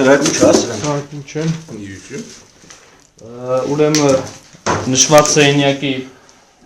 Հայտնի չա սրան։ Հայտնի չեն։ Ուրեմն նշված սենյակի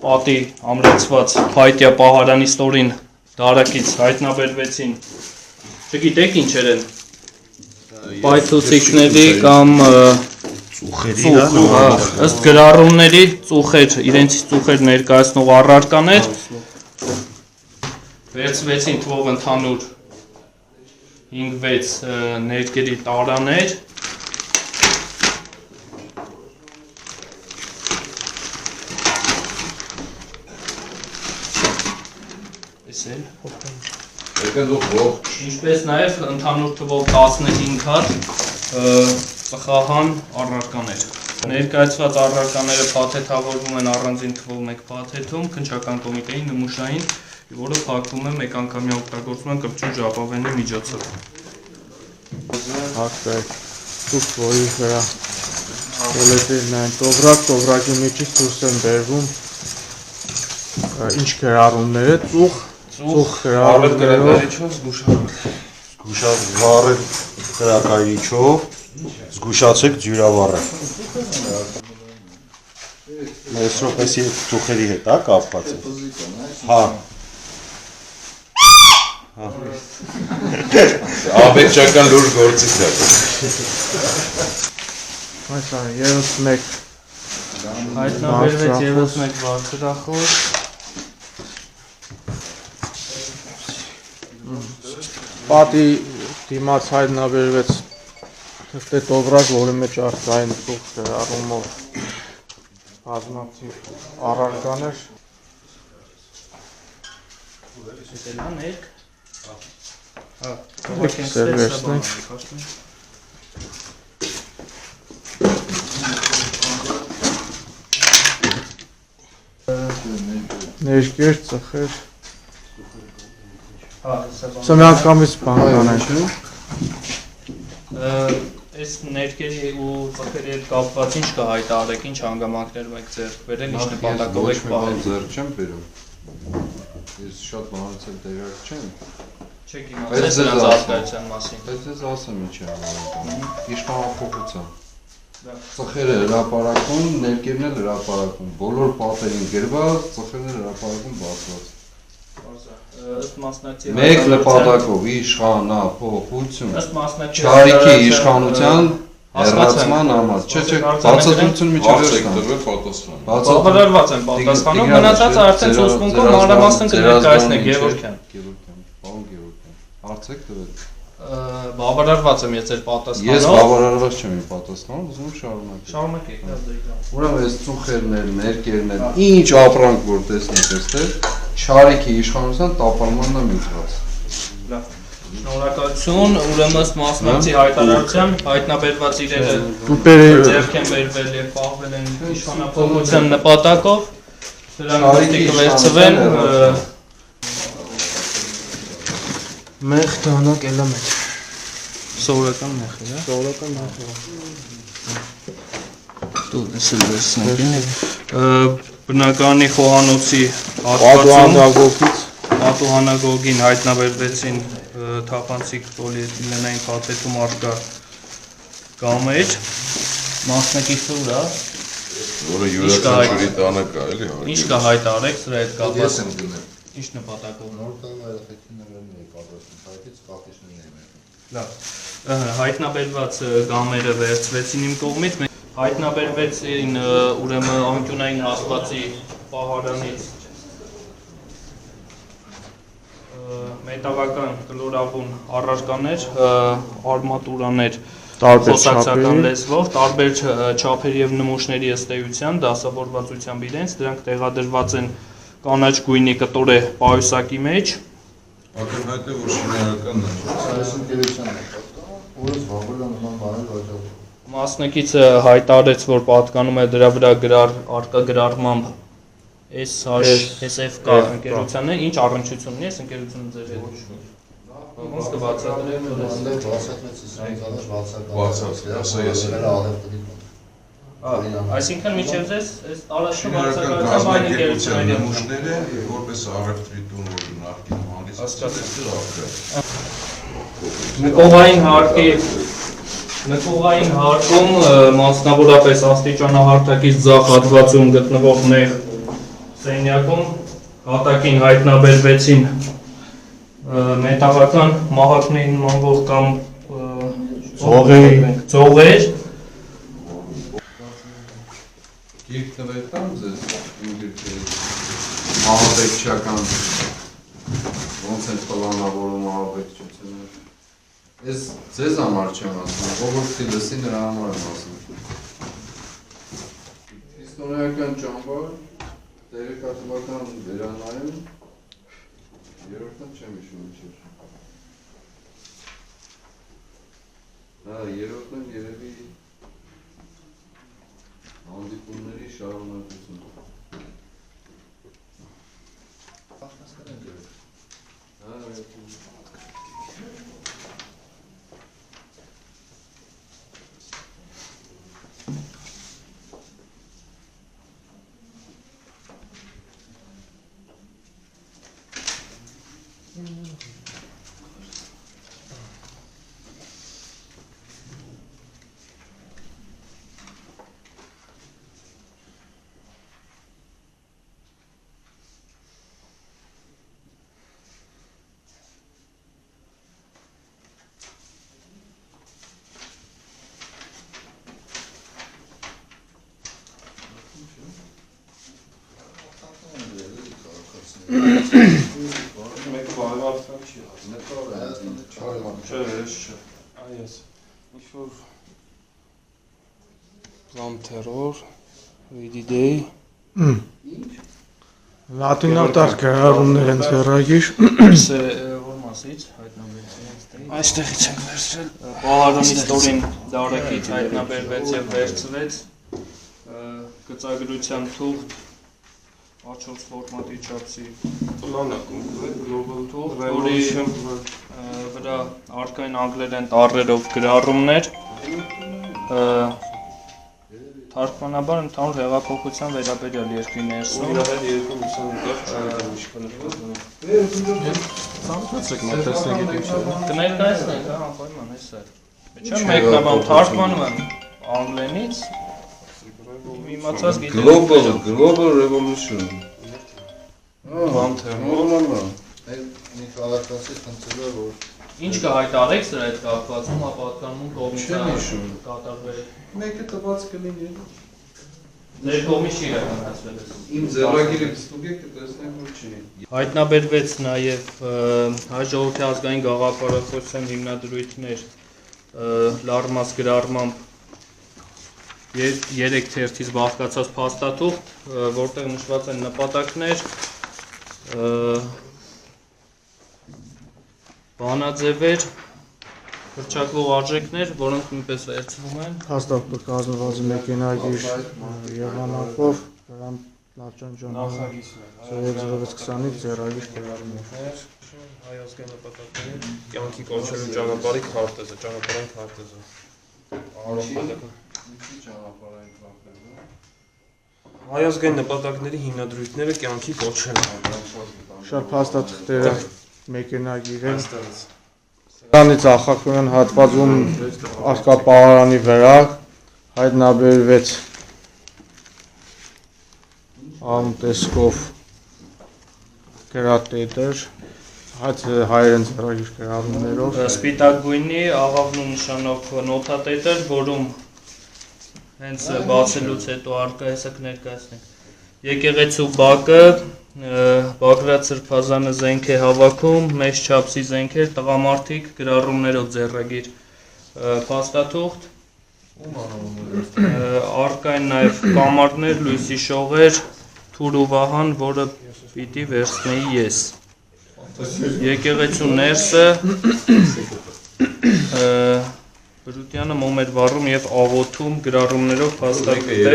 պատի ամրացված փայտյա պահարանի ստորին դարակից հայտնաբերվեցին չգիտեք ինչեր են պայթուցիկների կամ ծուխերի ըստ գրառումների ծուխեր իրենցից ծուխեր ներկայացնող առարկաներ վերցվեցին թվով ընդհանուր 5-6 ներկերի տարաներ Ինչպես նաև ընդհանուր թվով 15 հատ ծխահան առարկաներ։ Ներկայացված առարկաները փաթեթավորվում են առանձին թվով մեկ փաթեթում, քննչական կոմիտեի նմուշային, որը փակվում է մեկանգամյա օգտագործման կրճուն ժապավենի միջոցով։ Հակտայք տուք, որի վրա բոլետերն են տովրակի միջից դուրս են բերվում ինչ գրառումներ է, ծուխ գրառումներով զգուշավառել կրակայիչով, զգուշացեք ջուրավառը։ Մեր սրոպեսի ծուխերի հետ է կապված է։ Հա։ Աբեկչական լուրջ գործից է։ Այս է ևս մեկ Հայտնաբերվեց ևս մեկ բարձրախոս պատի դիմաց հայտնաբերվեց թղթե տովրակ, որի մեջ արտային ծուխ գրառումով բազմաթիվ առարկաներ սերվերսնենք ներկեր, ծխեր Սա մի անգամից բան կանենք Այս ներկերի ու ծխերի հետ կապված ինչ կհայտարարեք, ինչ հանգամանքներում եք ձեռք բերել, ինչ նպատակով եք պահել ձեռք չեմ բերում Ես շատ բանացել տեղակ չեմ Չեք իմացել նրանց արկայության մասին Բայց ես ասեմ ինչ է իշխանափոխության Ծխերը հրապարակում, ներկերն էլ հրապարակում, բոլոր պատերին գրված, ծխերն էլ հրապարակում բացված Մեկ նպատակով իշխանափոխություն Չարիքի իշխանության հեռացման համար Չէ, բացատրություն միջև Բավարարված են պատասխանում, մնացածը արդեն ցուցմունքում մանրամասն կներկայացնեք Գևորգյան Պարոն Գևորգյան, հարց եք տվել Բավարարված եմ ես ձեր պատասխանով Ես բավարարված չեմ իմ պատասխանով, ուզում եմ Շարունակեք Ուրեմն այս ծուխերն էլ, ներկերն էլ, ինչ ապրանք որ տեսնեք այստեղ Չարիքի իշխանության տապալմանն է միտված Շնորհակալություն, ուրեմն ըստ մասնակցի հայտարարության հայտնաբերված իրերը ձեռք են բերվել եւ պահվել են իշխանափոխության նպատակով դրանք կվերցվեն Մեղ դանակ էլեմենտ Սովորական մեղ է, Սովորական մեղ Դու դեսել վերցնեք Բնակարանի խոհանոցի պատուհանագոգին հայտնաբերվեցին թափանցիկ պոլիէթիլենային փաթեթում առկա կամեր մասնակիցը ուր է Որը յուրաքանչյուրի տանը կա էլի Ինչ կհայտարարեք սրա հետ կապված Ես եմ գնել Ինչ նպատակով Նոր տանը երեխեքիներն էի պատրաստում հայտից կապիչներն էի Լավ Հայտնաբերված գամերը վերցվեցին իմ կողմից Հայտնաբերվեցին ուրեմն անկյունային հատվածի պահարանից մետաղական կլորավուն առարկաներ, արմատուրաներ խոսակցական լեզվով, տարբեր չափերի և նմուշների ըստ էության, դասավորվածությամբ իրենց, դրանք տեղադրված են կանաչ գույնի կտորե պայուսակի մեջ Ակնհայտ է, որ շինարական Մասնակիցը հայտարարեց, որ պատկանում է դրա վրա արկա գրառմամբ SHSFK ընկերությանը, ինչ առնչություն ունի այս ընկերությունը ձեր հետ։ Ոնց կբացատրեք Այսինքն միջև ձեզ այս տարածքը բացակայությամբ այն ընկերությունների նմուշները որպես առևտրի տուն որ նախկինում հանդիս Նկողային հարկում մասնավորապես աստիճանահարթակից ձախ հատվածում գտնվող նեղ սենյակում հատակին հայտնաբերվեցին մետաղական մահակների նմանվող կամ ծողեր Գիրք տվեք տամ ձեզ իմ գրքերի մահաբեկչական ոնց են պլանավորում մահաբեկչությունները Ես ձեզ համար չեմ ասում, ողորմի լսի նրա համար եմ ասում Հիստորիական ճամբար, տեղեկատվական վերանայում Երորդն չեմ իշում ինչեր Երորդն երևի հանդիպումների շարունակություն Մեկը բարեվարդան չի Այս ինչ-որ Plan terror, Ready Day Լատինատար գրառումներ են ձեռագիր Որ մասից հայտնաբերվեց Այստեղից ենք վերցրել Պահարանի ստորին դարակից հայտնաբերվեց և վերցվեց Գծագրության թուղթ Աչոց ֆորմատի չափսի պլանակում գլոբալ թուղթ, որի վրա առկային անգլերեն տառերով գրառումներ թարգմանաբար ընդհանուր հեղափոխության վերաբերյալ երկրի ներսում կներկայացնենք, անպայման էս է չեմ մեկնաբան թարգմանում եմ անգլենից Global Revolution Plan terror Ինչ կհայտարեք սրա հետ կապվածում, ապատկանում կողմից կատարվել Մեկը տված կլինի Ձեր կողմից չի իրականացվել ես Իմ ձեռագիրը ստուգեք կտեսնեք որ չի Հայտնաբերվեց նաև հայ ժողովրդի ազգային գաղափարախոսության հիմնադրույթներ լարմաս գրառմամբ 3 թերթից բաղկացած փաստաթուղթ, որտեղ նշված են նպատակներ, բանաձևեր, հռչակվող արժեքներ, որոնք նույնպես վերցվում են։ Հաստատվող կազմված մեքենագիր եղանակով, դրան նախաճանճան 0-20-ից ձեռագիր գրառումներ։ Հայ ազգային նպատակների կյանքի կոչելու ճանապարհի քարտեզը, ճանապարհային քարտեզը։ Հայ ազգային նպատակների հիմնադրույթները կյանքի կոչել են։ Շատ փաստաթղթերը մեքենագիր են։ Դրանից ախախորյան հատվածում արկա պահարանի վրա հայտնաբերվեց ամտեսկով գրատետր հայերեն ձեռագիր գրառումներով Սպիտակ գույնի աղավնու նշանով նոթատետր, որում հենց բացելուց հետո արկա հեսակ ներկայացնենք։ Եկեղեցու բակը, Բագրատ Սրբազանը զենք է հավաքում, մեծ չափսի զենքեր, տղամարդիկ գրառումներով ձեռագիր փաստաթուղթ, արկա են նաև կամարներ, լույսի շողեր, Թուր ու Վահան, որը պիտի վերցնեի ես։ Եկեղեցու ներսը Բրուտյանը մոմ էր վառում և աղոթում գրառումներով փաստաթղթեր։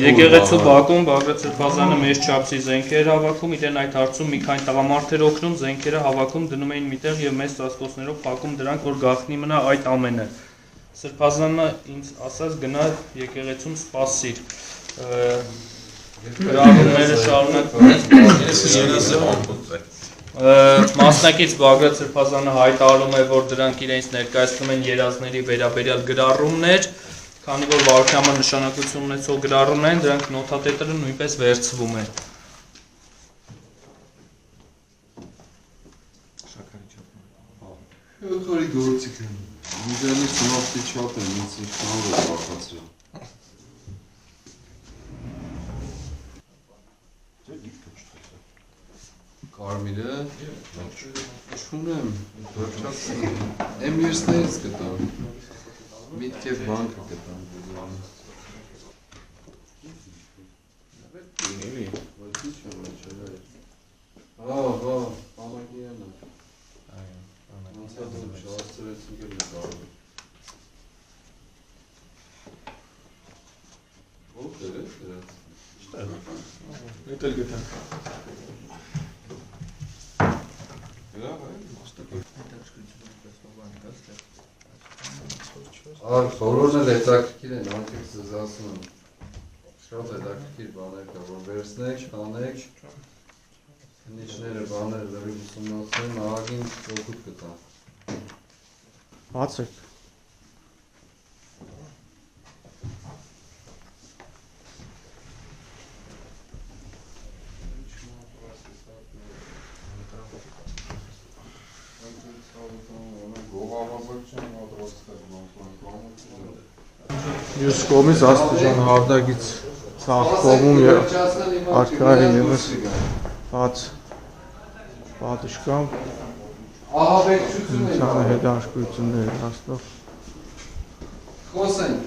Եկեղեցու բակում Բագրատ Սրբազանը մեծ չափսի զենքեր հավաքում, իրեն այդ հարցում մի քանի տղամարդեր օգնում, զենքերը հավաքում, դնում էին միտեղ և մեծ ծածկոցներով փակում դրանք, որ գաղտնի մնա այդ ամենը։ Սրբազանը ինձ ասաց գնա եկեղեցում սպասիր։ Գրառումները շարունակվում Մասնակից Բագրատ Սրբազանը հայտարարում է, որ դրանք իրենց ներկայացնում են երազների վերաբերյալ գրառումներ, քանի որ վարքյամը նշանակություն ունեցող գրառումներ են, դրանք նոթատետրը նույնպես վերցվում են։ Խորի գործիք են։ Միջանի սնավտի չապ են, ինձ ինչքանով է պարտացրել։ Կարմիրը, չունեմ, վերջացին, եմ երսներից կտամ, միտքև բանկը կտամ, պամակիանը, անցյատում շարցրեցին կել նկարում, ով էր ես դրած, Ետ էլ գտան Բոլորն էլ հետաքրքիր են, անքեք ձեզ ասում եմ, շատ հետաքրքիր բաներ կա, որ վերցնեք, տանեք, հնիչները, բաները լրիվ ուսումնասիրեն, ահագին օգուտ կտա։ Բացեք։ Մյուս կողմից Աստիճան Հարդագից ցախ կողմում արկա է ևս բաց պատշգամբ ինձանը հետաքրքրություններ հասնող Խոսենք